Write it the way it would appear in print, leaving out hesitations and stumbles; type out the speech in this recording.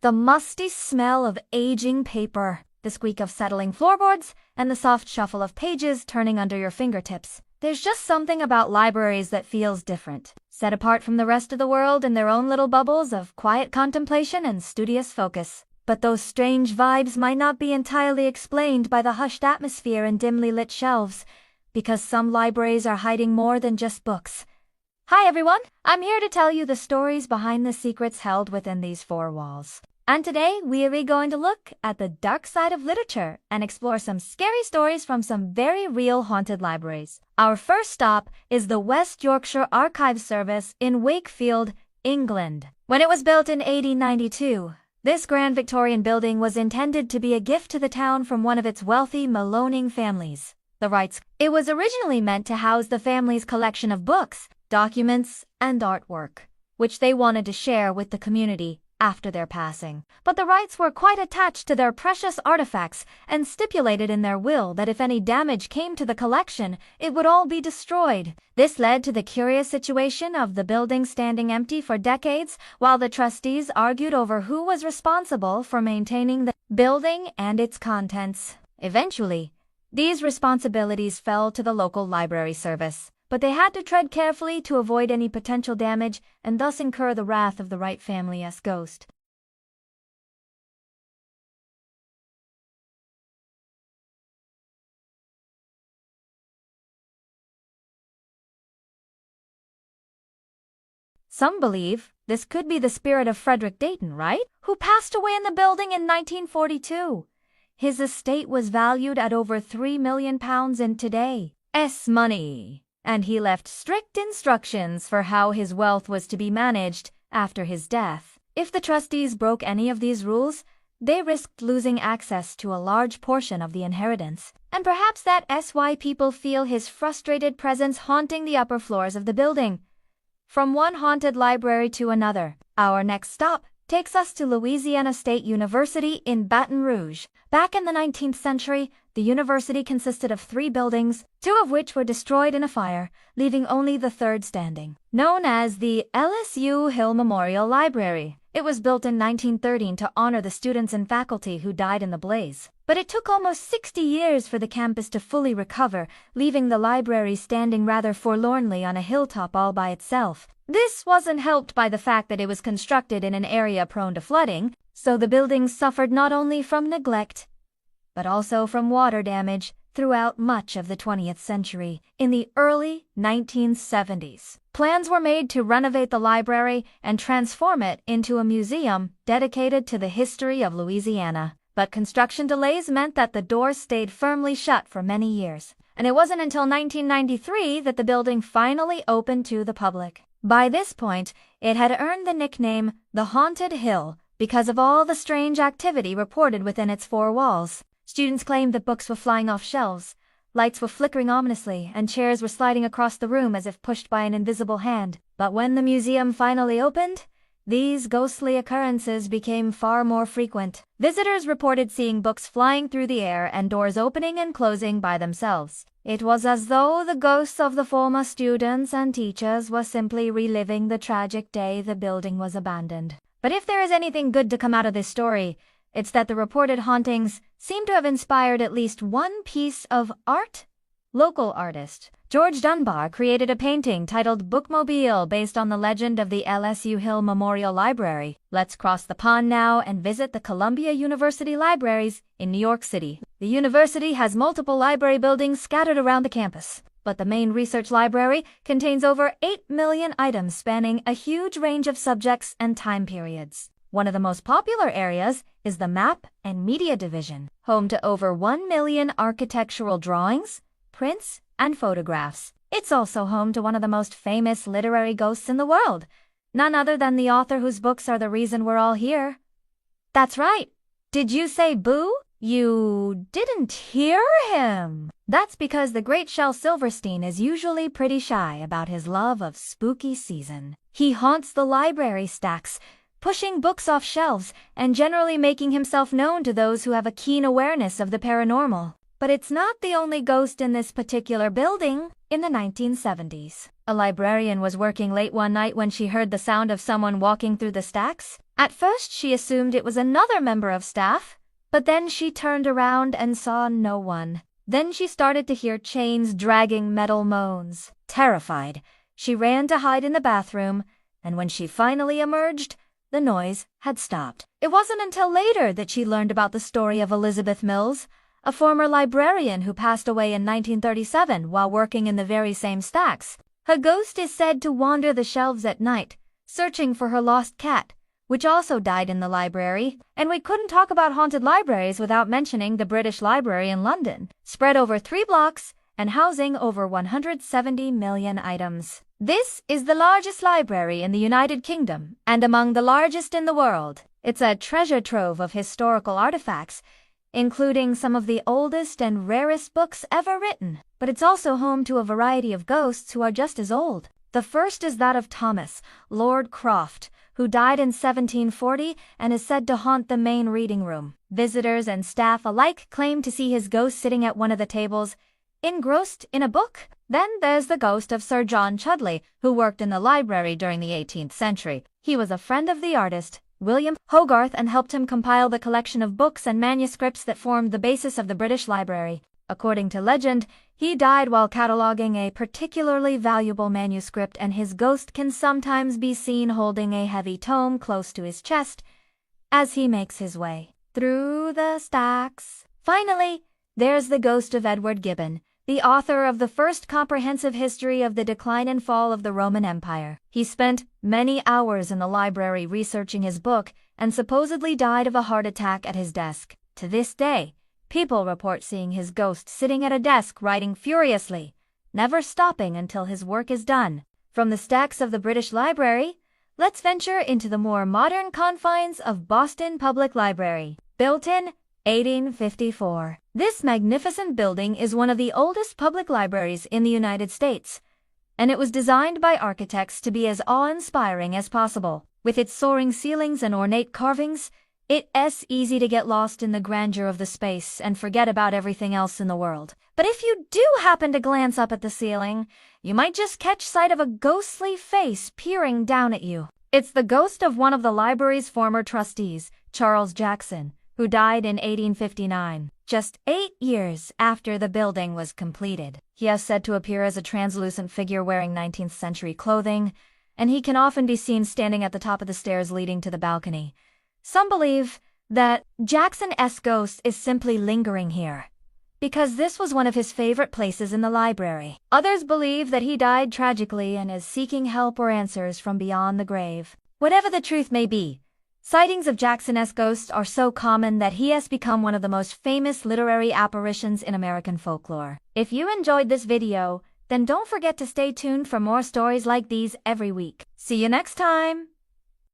the musty smell of aging paper, the squeak of settling floorboards, and the soft shuffle of pages turning under your fingertips. There's just something about libraries that feels different, set apart from the rest of the world in their own little bubbles of quiet contemplation and studious focus. But those strange vibes might not be entirely explained by the hushed atmosphere and dimly lit shelves, because some libraries are hiding more than just books. Hi everyone, I'm here to tell you the stories behind the secrets held within these four walls. And today we are going to look at the dark side of literature and explore some scary stories from some very real haunted libraries. Our first stop is the West Yorkshire Archives Service in Wakefield, England. When it was built in 1892, this grand Victorian building was intended to be a gift to the town from one of its wealthy Maloning families. The Wrights. It was originally meant to house the family's collection of books, documents, and artwork, which they wanted to share with the community after their passing. But the Wrights were quite attached to their precious artifacts and stipulated in their will that if any damage came to the collection, it would all be destroyed. This led to the curious situation of the building standing empty for decades while the trustees argued over who was responsible for maintaining the building and its contents. Eventually, these responsibilities fell to the local library service, but they had to tread carefully to avoid any potential damage and thus incur the wrath of the Wright family's ghost. Some believe this could be the spirit of Frederick Dayton, Wright, who passed away in the building in 1942. His estate was valued at over £3 million in today's money, and he left strict instructions for how his wealth was to be managed after his death. If the trustees broke any of these rules, they risked losing access to a large portion of the inheritance. And perhaps that's why people feel his frustrated presence haunting the upper floors of the building. From one haunted library to another, our next stop takes us to Louisiana State University in Baton Rouge. Back in the 19th century, the university consisted of 3 buildings, 2 of which were destroyed in a fire, leaving only the third standing, known as the LSU Hill Memorial Library. It was built in 1913 to honor the students and faculty who died in the blaze. But it took almost 60 years for the campus to fully recover, leaving the library standing rather forlornly on a hilltop all by itself. This wasn't helped by the fact that it was constructed in an area prone to flooding, so the building suffered not only from neglect, but also from water damage throughout much of the 20th century. In the early 1970s, plans were made to renovate the library and transform it into a museum dedicated to the history of Louisiana. But construction delays meant that the doors stayed firmly shut for many years, and it wasn't until 1993 that the building finally opened to the public. By this point, it had earned the nickname the Haunted Hill because of all the strange activity reported within its 4 walls. Students claimed that books were flying off shelves, lights were flickering ominously, and chairs were sliding across the room as if pushed by an invisible hand. But when the museum finally opened, these ghostly occurrences became far more frequent. Visitors reported seeing books flying through the air and doors opening and closing by themselves. It was as though the ghosts of the former students and teachers were simply reliving the tragic day the building was abandoned. But if there is anything good to come out of this story, it's that the reported hauntings seem to have inspired at least one piece of art. Local artist George Dunbar created a painting titled Bookmobile based on the legend of the LSU Hill Memorial Library. Let's cross the pond now and visit the Columbia University Libraries in New York City. The university has multiple library buildings scattered around the campus, but the main research library contains over 8 million items spanning a huge range of subjects and time periods. One of the most popular areas is the Map and Media Division, home to over 1 million architectural drawings, prints, and photographs. It's also home to one of the most famous literary ghosts in the world, none other than the author whose books are the reason we're all here. That's right. Did you say boo? You didn't hear him. That's because the great Shel Silverstein is usually pretty shy about his love of spooky season. He haunts the library stacks, pushing books off shelves and generally making himself known to those who have a keen awareness of the paranormal. But it's not the only ghost in this particular building. In the 1970s, a librarian was working late one night when she heard the sound of someone walking through the stacks. At first, she assumed it was another member of staff, but then she turned around and saw no one. Then she started to hear chains dragging metal moans. Terrified, she ran to hide in the bathroom, and when she finally emerged, the noise had stopped. It wasn't until later that she learned about the story of Elizabeth Mills, a former librarian who passed away in 1937 while working in the very same stacks. Her ghost is said to wander the shelves at night, searching for her lost cat, which also died in the library. And we couldn't talk about haunted libraries without mentioning the British Library in London, spread over 3 blocks and housing over 170 million items. This is the largest library in the United Kingdom and among the largest in the world. It's a treasure trove of historical artifacts, including some of the oldest and rarest books ever written. But it's also home to a variety of ghosts who are just as old. The first is that of Thomas, Lord Croft, who died in 1740 and is said to haunt the main reading room. Visitors and staff alike claim to see his ghost sitting at one of the tables, engrossed in a book. Then there's the ghost of Sir John Chudleigh, who worked in the library during the 18th century. He was a friend of the artist William Hogarth and helped him compile the collection of books and manuscripts that formed the basis of the British Library. According to legend, he died while cataloging a particularly valuable manuscript, and his ghost can sometimes be seen holding a heavy tome close to his chest as he makes his way through the stacks. Finally, there's the ghost of Edward Gibbon, the author of the first comprehensive history of the decline and fall of the Roman Empire. He spent many hours in the library researching his book and supposedly died of a heart attack at his desk. To this day, people report seeing his ghost sitting at a desk writing furiously, never stopping until his work is done. From the stacks of the British Library, let's venture into the more modern confines of Boston Public Library. Built in 1854. This magnificent building is one of the oldest public libraries in the United States, and it was designed by architects to be as awe-inspiring as possible. With its soaring ceilings and ornate carvings, it's easy to get lost in the grandeur of the space and forget about everything else in the world. But if you do happen to glance up at the ceiling, you might just catch sight of a ghostly face peering down at you. It's the ghost of one of the library's former trustees, Charles Jackson, who died in 1859, just 8 years after the building was completed. He is said to appear as a translucent figure wearing 19th century clothing, and he can often be seen standing at the top of the stairs leading to the balcony. Some believe that Jackson's ghost is simply lingering here, because this was one of his favorite places in the library. Others believe that he died tragically and is seeking help or answers from beyond the grave. Whatever the truth may be, sightings of Jackson's ghost are so common that he has become one of the most famous literary apparitions in American folklore. If you enjoyed this video, then don't forget to stay tuned for more stories like these every week. See you next time!